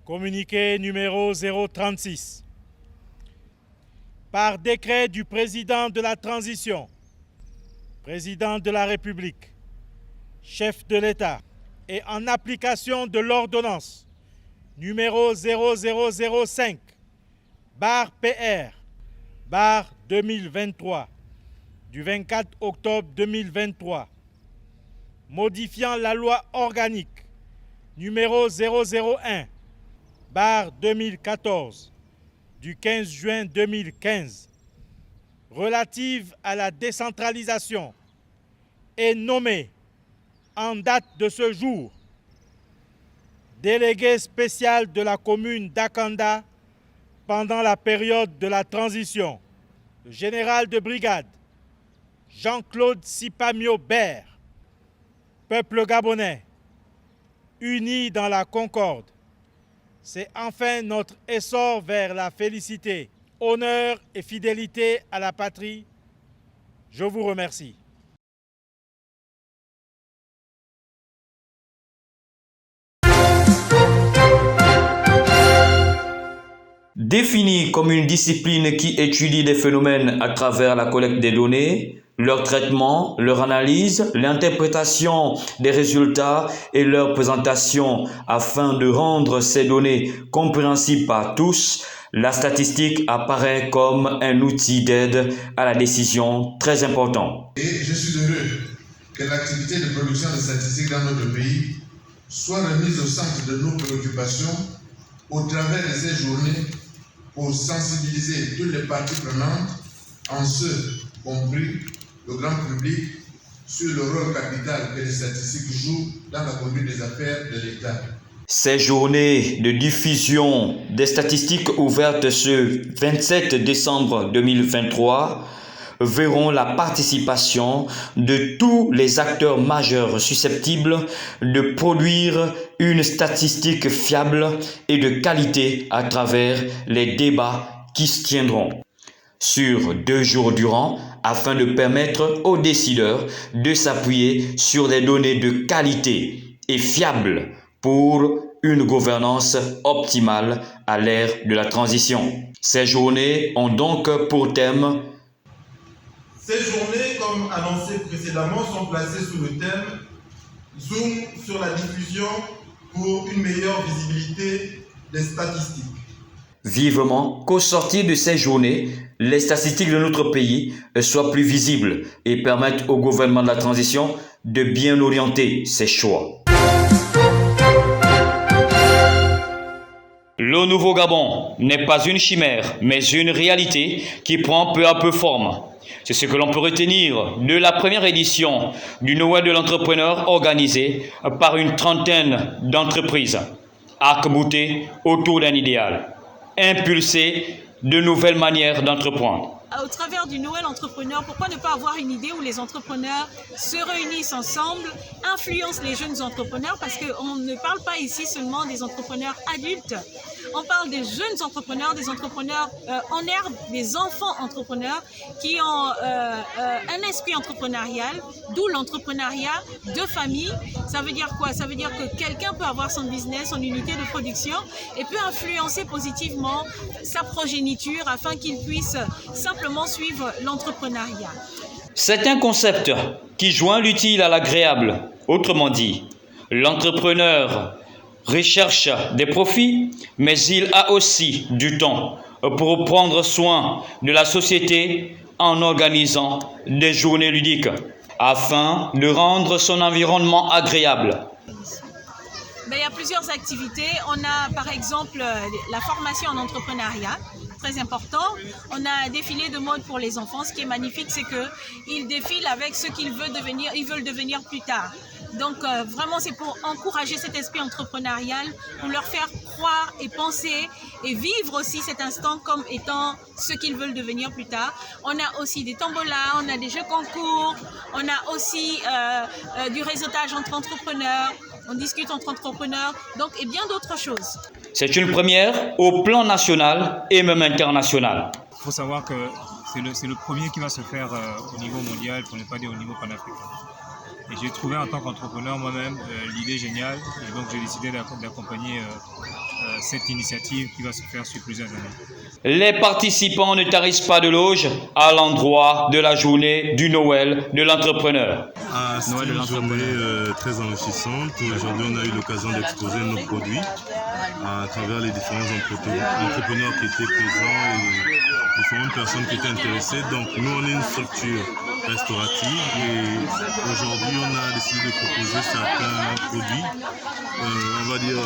Communiqué numéro 036. Par décret du président de la transition, président de la République, chef de l'État, et en application de l'ordonnance numéro 0005, PR, 2023, du 24 octobre 2023, modifiant la loi organique numéro 001, 2014, du 15 juin 2015, relative à la décentralisation, est nommé en date de ce jour délégué spécial de la commune d'Akanda pendant la période de la transition, le général de brigade Jean-Claude Sipamio Ber, peuple gabonais, uni dans la concorde. C'est enfin notre essor vers la félicité, honneur et fidélité à la patrie. Je vous remercie. Définie comme une discipline qui étudie des phénomènes à travers la collecte des données, leur traitement, leur analyse, l'interprétation des résultats et leur présentation afin de rendre ces données compréhensibles par tous, la statistique apparaît comme un outil d'aide à la décision très important. Et je suis heureux que l'activité de production de statistiques dans notre pays soit remise au centre de nos préoccupations au travers de ces journées pour sensibiliser toutes les parties prenantes, en ce compris le grand public, sur le rôle capital que les statistiques jouent dans la conduite des affaires de l'État. Ces journées de diffusion des statistiques ouvertes ce 27 décembre 2023 verront la participation de tous les acteurs majeurs susceptibles de produire une statistique fiable et de qualité à travers les débats qui se tiendront sur 2 jours durant afin de permettre aux décideurs de s'appuyer sur des données de qualité et fiables pour une gouvernance optimale à l'ère de la transition. Ces journées ont donc pour thème. Ces journées, comme annoncé précédemment, sont placées sous le thème Zoom sur la diffusion pour une meilleure visibilité des statistiques. Vivement qu'au sortir de ces journées, les statistiques de notre pays soient plus visibles et permettent au gouvernement de la transition de bien orienter ses choix. Le Nouveau Gabon n'est pas une chimère, mais une réalité qui prend peu à peu forme. C'est ce que l'on peut retenir de la première édition du Noël de l'entrepreneur organisé par une trentaine d'entreprises, arc-boutées autour d'un idéal, impulser de nouvelles manières d'entreprendre. Au travers du Noël entrepreneur, pourquoi ne pas avoir une idée où les entrepreneurs se réunissent ensemble, influencent les jeunes entrepreneurs, parce qu'on ne parle pas ici seulement des entrepreneurs adultes, on parle des jeunes entrepreneurs, des entrepreneurs en herbe, des enfants entrepreneurs qui ont un esprit entrepreneurial, d'où l'entrepreneuriat de famille. Ça veut dire quoi? Ça veut dire que quelqu'un peut avoir son business, son unité de production et peut influencer positivement sa progéniture afin qu'il puisse simplement suivre l'entrepreneuriat. C'est un concept qui joint l'utile à l'agréable. Autrement dit, l'entrepreneur recherche des profits, mais il a aussi du temps pour prendre soin de la société en organisant des journées ludiques afin de rendre son environnement agréable. Il y a plusieurs activités. On a par exemple la formation en entrepreneuriat, très important. On a un défilé de mode pour les enfants. Ce qui est magnifique, c'est qu'ils défilent avec ce qu'ils veulent devenir plus tard. Donc vraiment, c'est pour encourager cet esprit entrepreneurial, pour leur faire croire et penser et vivre aussi cet instant comme étant ce qu'ils veulent devenir plus tard. On a aussi des tombolas, on a des jeux concours, on a aussi du réseautage entre entrepreneurs. On discute entre entrepreneurs, donc, et bien d'autres choses. C'est une première au plan national et même international. Il faut savoir que c'est le premier qui va se faire au niveau mondial, pour ne pas dire au niveau panafricain. Et j'ai trouvé en tant qu'entrepreneur moi-même l'idée géniale. Et donc j'ai décidé d'accompagner cette initiative qui va se faire sur plusieurs années. Les participants ne tarissent pas de loge à l'endroit de la journée du Noël de l'entrepreneur. C'est une journée très enrichissante. Aujourd'hui, on a eu l'occasion d'exposer nos produits à travers les différents entrepreneurs qui étaient présents et différentes personnes qui étaient intéressées. Donc, nous, on est une structure restaurative et aujourd'hui, on a décidé de proposer certains produits, on va dire,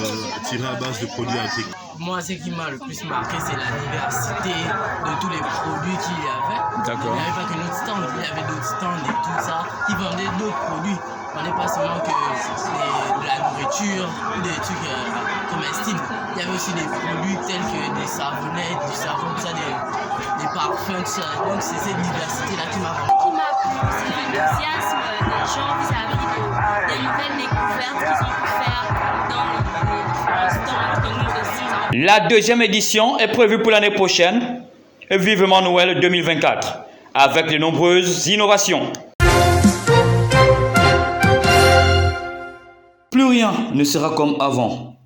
tirés à base de produits agricoles. Moi, ce qui m'a le plus marqué, c'est la diversité de tous les produits qu'il y avait. D'accord. Il n'y avait pas que notre stand, il y avait d'autres stands et tout ça qui vendaient d'autres produits. On n'est pas seulement que de la nourriture, des trucs comestibles. Il y avait aussi des produits tels que des savonnettes, du savon, tout ça, des parfums, tout ça. Donc c'est cette diversité-là qui m'a marqué. Ce qui m'a plu, c'est l'enthousiasme des gens vis-à-vis des nouvelles découvertes qu'ils ont pu faire dans les différents stands que nous aussi. La deuxième édition est prévue pour l'année prochaine. Vivement Noël 2024, avec de nombreuses innovations. Plus rien ne sera comme avant.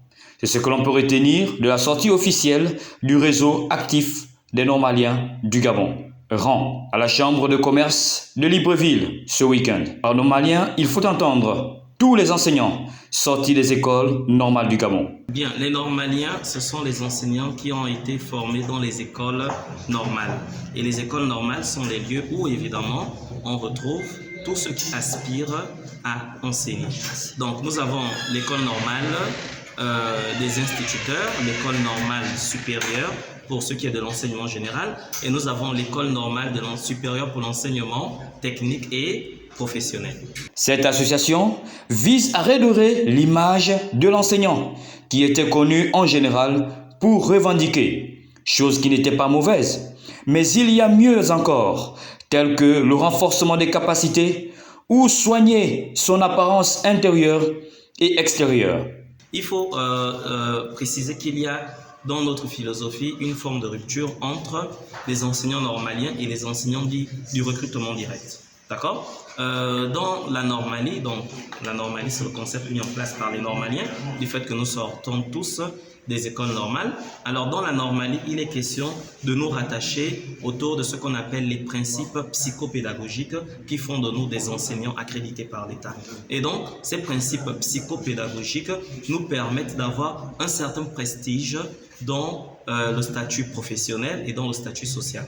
C'est ce que l'on peut retenir de la sortie officielle du réseau actif des Normaliens du Gabon. Rang à la Chambre de commerce de Libreville ce week-end. Par Normaliens, il faut entendre tous les enseignants sortis des écoles normales du Gabon. Bien, les Normaliens, ce sont les enseignants qui ont été formés dans les écoles normales. Et les écoles normales sont les lieux où, évidemment, on retrouve tous ceux qui aspirent à enseigner. Donc, nous avons l'école normale des instituteurs, l'école normale supérieure pour ce qui est de l'enseignement général, et nous avons l'école normale supérieure pour l'enseignement technique et professionnel. Cette association vise à redorer l'image de l'enseignant qui était connu en général pour revendiquer, chose qui n'était pas mauvaise. Mais il y a mieux encore, tel que le renforcement des capacités ou soigner son apparence intérieure et extérieure. Il faut préciser qu'il y a dans notre philosophie une forme de rupture entre les enseignants normaliens et les enseignants du recrutement direct. D'accord ? Dans la normalie, donc la normalie c'est le concept mis en place par les normaliens, du fait que nous sortons tous des écoles normales. Alors dans la normalie, il est question de nous rattacher autour de ce qu'on appelle les principes psychopédagogiques qui font de nous des enseignants accrédités par l'État. Et donc ces principes psychopédagogiques nous permettent d'avoir un certain prestige dans le statut professionnel et dans le statut social.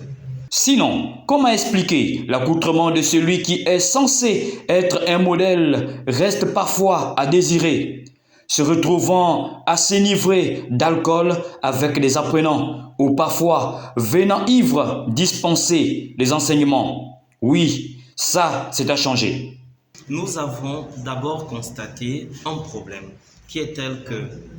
Sinon, comment expliquer l'accoutrement de celui qui est censé être un modèle reste parfois à désirer, se retrouvant à s'enivrer d'alcool avec des apprenants ou parfois venant ivre dispenser les enseignements? Oui, ça, c'est à changer. Nous avons d'abord constaté un problème qui est tel que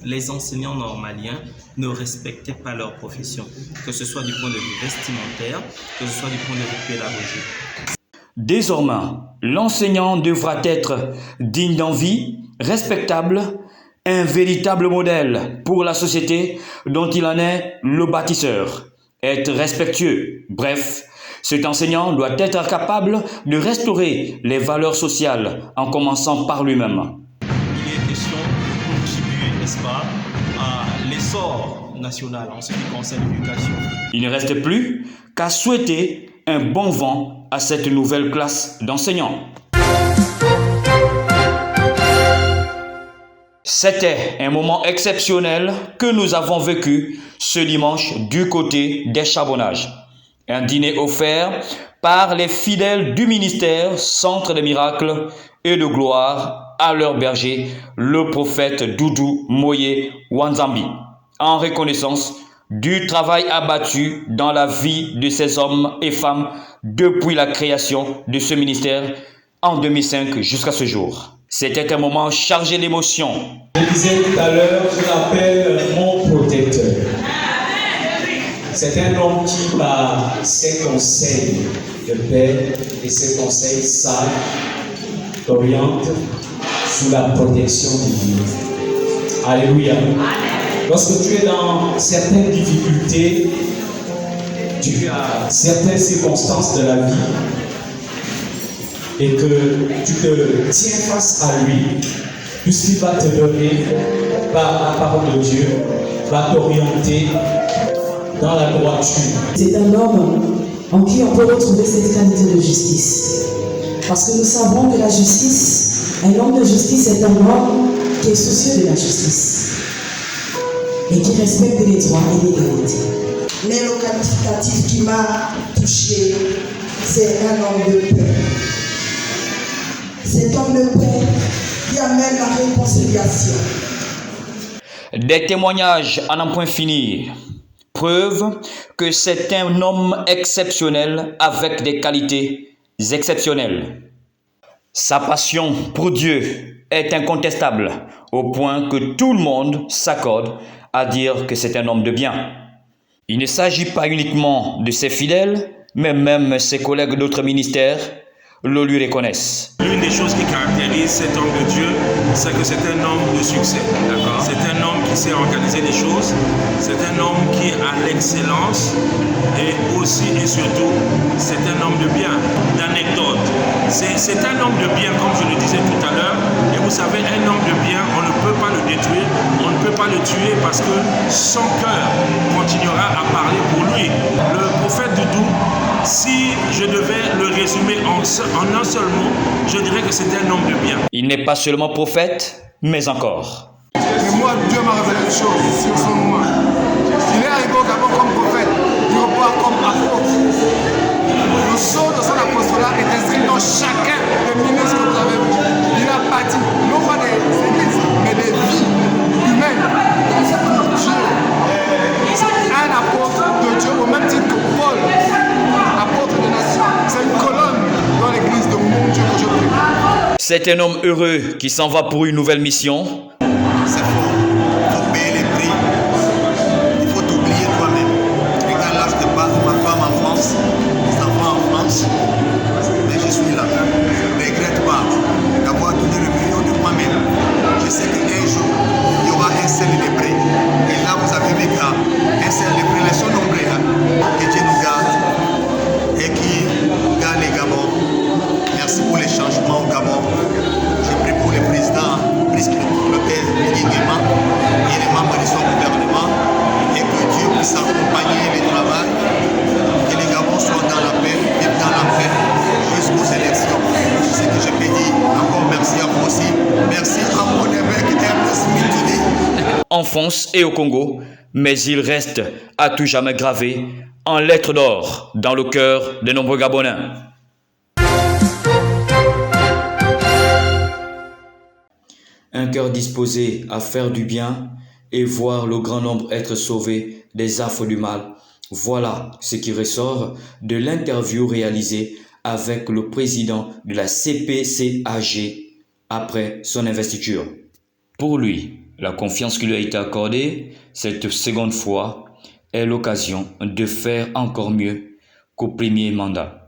les enseignants normaliens ne respectaient pas leur profession, que ce soit du point de vue vestimentaire, que ce soit du point de vue pédagogique. Désormais, l'enseignant devra être digne d'envie, respectable, un véritable modèle pour la société dont il en est le bâtisseur, être respectueux. Bref, cet enseignant doit être capable de restaurer les valeurs sociales en commençant par lui-même. Il est question de contribuer, n'est-ce pas, à l'essor national en ce qui concerne l'éducation. Il ne reste plus qu'à souhaiter un bon vent à cette nouvelle classe d'enseignants. C'était un moment exceptionnel que nous avons vécu ce dimanche du côté des Charbonnages. Un dîner offert par les fidèles du ministère Centre des Miracles et de Gloire à leur berger, le prophète Doudou Moye Wanzambi, en reconnaissance du travail abattu dans la vie de ces hommes et femmes depuis la création de ce ministère en 2005 jusqu'à ce jour. C'était un moment chargé d'émotions. Je disais tout à l'heure, je l'appelle mon protecteur. C'est un homme qui, par ses conseils de paix et ses conseils sages, t'oriente sous la protection divine. Alléluia. Lorsque tu es dans certaines difficultés, tu as certaines circonstances de la vie, et que tu te tiens face à lui, tout ce qu'il va te donner par la parole de Dieu va t'orienter dans la droiture. C'est un homme en qui on peut retrouver cette qualité de justice. Parce que nous savons que la justice, un homme de justice est un homme qui est soucieux de la justice et qui respecte les droits et l'égalité. Mais le qualificatif qui m'a touché, c'est un homme de paix. Cet homme de paix qui amène la réconciliation. Des témoignages à n'en point finir. Preuve que c'est un homme exceptionnel avec des qualités exceptionnelles. Sa passion pour Dieu est incontestable au point que tout le monde s'accorde à dire que c'est un homme de bien. Il ne s'agit pas uniquement de ses fidèles, mais même ses collègues d'autres ministères le lui reconnaissent. L'une des choses qui caractérise cet homme de Dieu, c'est que c'est un homme de succès. C'est un homme qui sait organiser les choses, c'est un homme qui a l'excellence et aussi et surtout, c'est un homme de bien, d'anecdote. C'est un homme de bien, comme je le disais tout à l'heure, et vous savez, un homme de bien, on ne peut pas le détruire, on ne peut pas le tuer parce que son cœur continuera à parler pour lui. Le prophète Doudou, si je devais le résumer en un seul mot, je dirais que c'est un homme de bien. Il n'est pas seulement prophète, mais encore. Mais moi, Dieu m'a révélé une chose sur son nom. Il est arrivé au Gabon comme prophète, il repart comme apôtre. Le sceau de son apostolat est inscrit dans chacun des ministres que vous avez vus. Il a bâti, non pas des églises, mais des vies humaines. Donc c'est pour Dieu. C'est un apôtre de Dieu au même titre que Paul, apôtre des nations. C'est une colonne dans l'église de mon Dieu que je prie. C'est un homme heureux qui s'en va pour une nouvelle mission. C'est faux. Il faut payer les prix. Il faut t'oublier toi-même. Regarde là, je te parle de ma femme en France, mes enfants en France. Mais je suis là. Je ne regrette pas d'avoir donné le million de moi-même. Je sais qu'un jour, il y aura un seul lépré. Et là, vous avez vu un seul lépré. Les sont nombreux. Que Dieu nous garde et qui garde les Gabon. Merci pour les changements au Gabon. Je prie pour le président Brice Clotaire Nguema et les membres de son gouvernement et que Dieu puisse accompagner le travail, que les Gabon soient dans la paix, vivent dans la paix jusqu'aux élections. C'est ce que je peux dire. Encore merci à vous aussi. Merci à mon évêque Ernest Mitidi. En France et au Congo, mais il reste à tout jamais gravé en lettres d'or dans le cœur de nombreux Gabonais. Un cœur disposé à faire du bien et voir le grand nombre être sauvés des affres du mal. Voilà ce qui ressort de l'interview réalisée avec le président de la CPCAG après son investiture. Pour lui, la confiance qui lui a été accordée cette seconde fois est l'occasion de faire encore mieux qu'au premier mandat.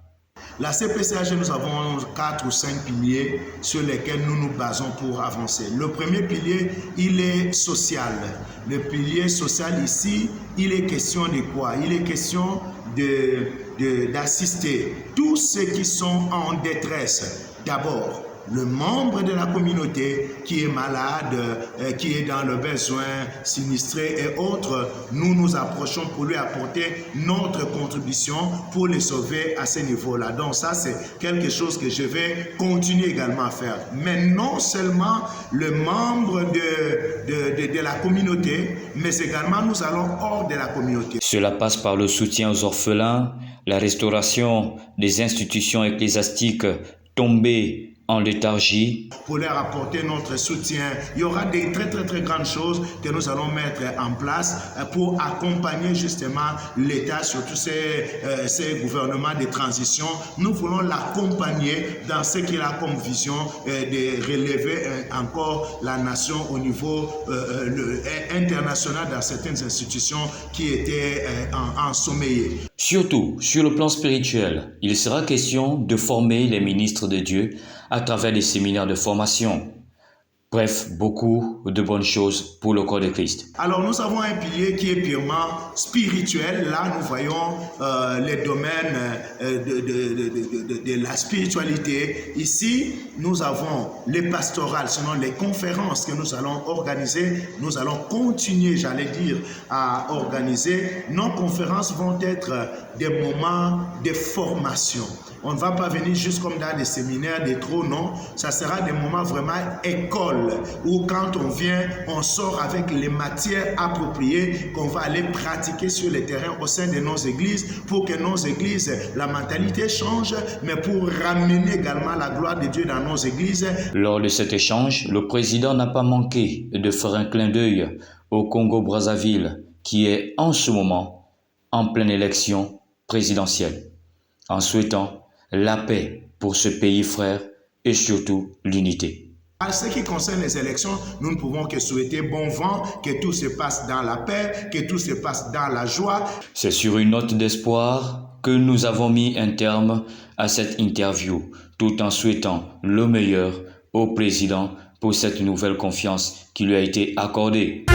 La CPCAG, nous avons 4 ou 5 piliers sur lesquels nous nous basons pour avancer. Le premier pilier, il est social. Le pilier social ici, il est question de quoi? Il est question d'assister tous ceux qui sont en détresse. D'abord, le membre de la communauté qui est malade, qui est dans le besoin, sinistré et autres, nous nous approchons pour lui apporter notre contribution pour les sauver à ce niveau-là. Donc ça, c'est quelque chose que je vais continuer également à faire. Mais non seulement le membre de la communauté, mais également nous allons hors de la communauté. Cela passe par le soutien aux orphelins, la restauration des institutions ecclésiastiques tombées en léthargie. Pour leur apporter notre soutien, il y aura des très grandes choses que nous allons mettre en place pour accompagner justement l'État, surtout ces gouvernements de transition. Nous voulons l'accompagner dans ce qu'il a comme vision de relever encore la nation au niveau international dans certaines institutions qui étaient ensommeillées. Surtout, sur le plan spirituel, il sera question de former les ministres de Dieu à travers des séminaires de formation. Bref, beaucoup de bonnes choses pour le corps de Christ. Alors nous avons un pilier qui est purement spirituel. Là, nous voyons les domaines de la spiritualité. Ici, nous avons les pastorales, sinon les conférences que nous allons organiser. Nous allons continuer, j'allais dire, à organiser. Nos conférences vont être des moments de formation. On ne va pas venir juste comme dans des séminaires, des trous, non. Ça sera des moments vraiment école, où quand on vient, on sort avec les matières appropriées qu'on va aller pratiquer sur le terrain au sein de nos églises, pour que nos églises, la mentalité change, mais pour ramener également la gloire de Dieu dans nos églises. Lors de cet échange, le président n'a pas manqué de faire un clin d'œil au Congo-Brazzaville, qui est en ce moment en pleine élection présidentielle, en souhaitant la paix pour ce pays frère et surtout l'unité. En ce qui concerne les élections, nous ne pouvons que souhaiter bon vent, que tout se passe dans la paix, que tout se passe dans la joie. C'est sur une note d'espoir que nous avons mis un terme à cette interview, tout en souhaitant le meilleur au président pour cette nouvelle confiance qui lui a été accordée.